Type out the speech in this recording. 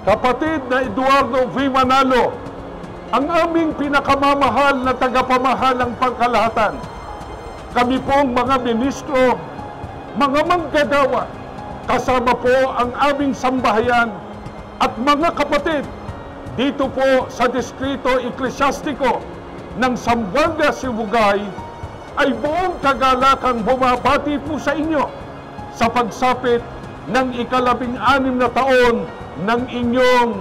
Kapatid na Eduardo V. Manalo, ang aming pinakamamahal na tagapamahalang pangkalahatan, kami pong mga ministro, mga manggagawa, kasama po ang aming sambahayan at mga kapatid dito po sa Distrito Eklesyastiko ng Zamboanga, Sibugay, ay buong kagalakang bumabati po sa inyo sa pagsapit ng ika-16 na taon ng inyong